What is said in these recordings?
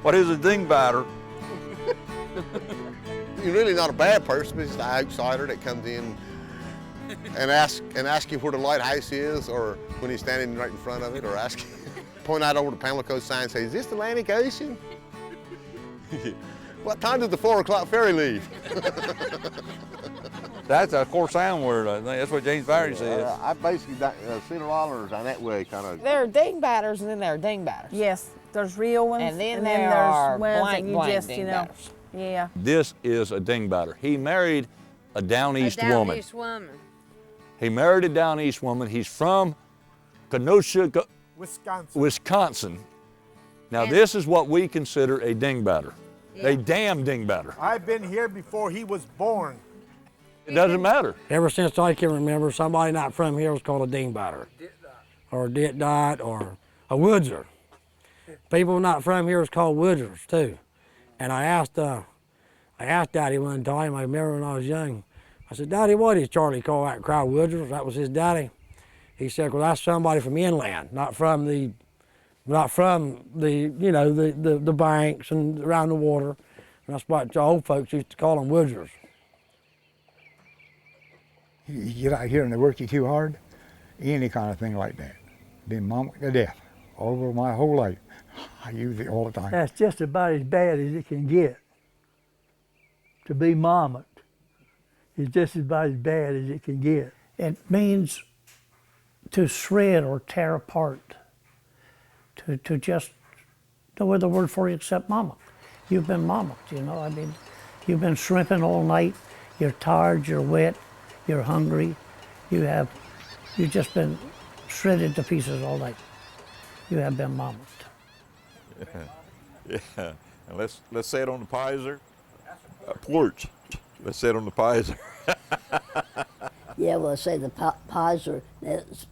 What is a dingbatter? You're really not a bad person, it's just an outsider that comes in and ask you where the lighthouse is, or when he's standing right in front of it, or point out over the Pamlico sign and say, is this the Atlantic Ocean? What time does the 4 o'clock ferry leave? That's a core sound word, I think. That's what James Barry says. I basically, Cedar Islanders on that way kind of. There are dingbatters and then there are dingbatters. Yes, there's real ones. And then there are there's ones blank, that you blank just, dingbatters. Yeah. This is a dingbatter. He married a down east woman. Down east woman. He married a down east woman. He's from Kenosha, Wisconsin. Now this is what we consider a dingbatter. Yeah. A damn dingbatter. I've been here before he was born. It doesn't matter. Ever since I can remember, somebody not from here was called a dingbatter, or a dit-dot, or a woodser. People not from here was called woodsers too. And I asked Daddy one time, I remember when I was young, I said, Daddy, what does Charlie call that crowd, woodsers? That was his daddy. He said, well, that's somebody from inland, not from the you know, the banks and around the water. And that's what the old folks used to call them, woodsers. You get out here and they work you too hard, any kind of thing like that. Been mamacked to death over my whole life. I use it all the time. That's just about as bad as it can get. To be mamacked is just about as bad as it can get. It means to shred or tear apart. To just, no other word for it except mamacked. You've been mamacked, you know. I mean, you've been shrimping all night. You're tired, you're wet, you're hungry. You've just been shredded to pieces all night. You have been mamacked. Yeah. And let's say it on the Peyser. Porch. Let's say it on the Peyser. Yeah, well, they say the Peyser,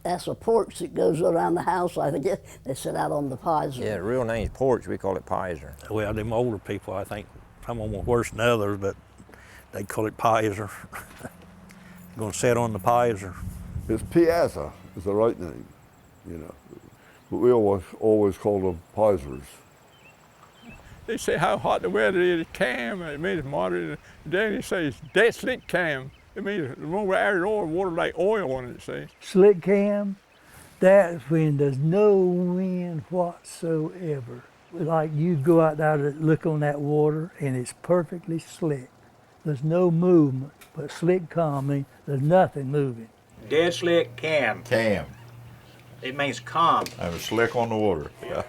that's a porch that goes around the house. I think they sit out on the Peyser. Yeah, the real name's porch. We call it Peyser. Well, them older people, I think, some of them were worse than others, but they call it Peyser. Going to sit on the Peyser. It's Piazza is the right name, you know. But we always call them Peysers. They say how hot the weather is, Cam, it means moderate. Then they say it's dead slick Cam. It means the more added oil, water like oil on it, see. Slick Cam, that's when there's no wind whatsoever. Like you go out there to look on that water and it's perfectly slick. There's no movement, but slick calm means there's nothing moving. Dead slick Cam. Cam. It means calm. And it's slick on the water. Yeah.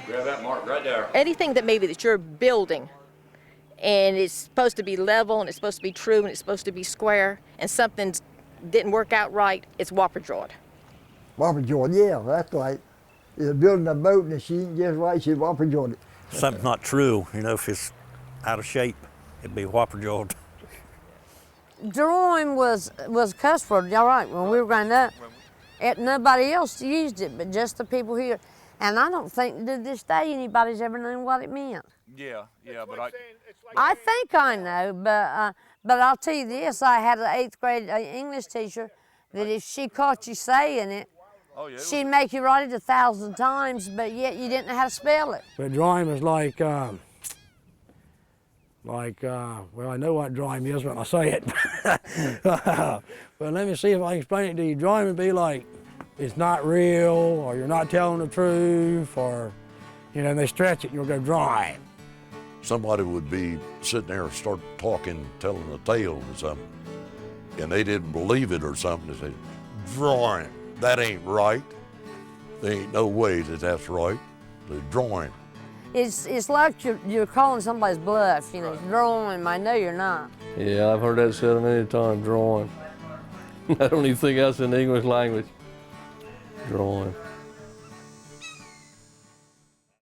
Grab that mark right there. Anything that maybe that you're building and it's supposed to be level and it's supposed to be true and it's supposed to be square and something didn't work out right, it's whopper-jawed. Whopper-jawed, yeah, that's right. You're building a boat and she ain't just right, she whopper-jawed it. Something's not true, you know, if it's out of shape, it'd be whopper-jawed. Drawing was a cuss word, all right, when we were growing up. Nobody else used it, but just the people here. And I don't think to this day anybody's ever known what it meant. Yeah, but I think I know, but I'll tell you this, I had an 8th grade English teacher that if she caught you saying it, she'd make you write it 1,000 times, but yet you didn't know how to spell it. But drawing was like, well, I know what drawing is when I say it. But let me see if I can explain it to you. Drawing would be like, it's not real, or you're not telling the truth, or, you know, they stretch it and you'll go drawing. Somebody would be sitting there and start talking, telling a tale or something, and they didn't believe it or something. They said, drawing, that ain't right. There ain't no way that that's right. They're drawing. It's like you're calling somebody's bluff, you know, drawing, I know you're not. Yeah, I've heard that said many times, drawing. I don't even think that's in the English language. Drawing.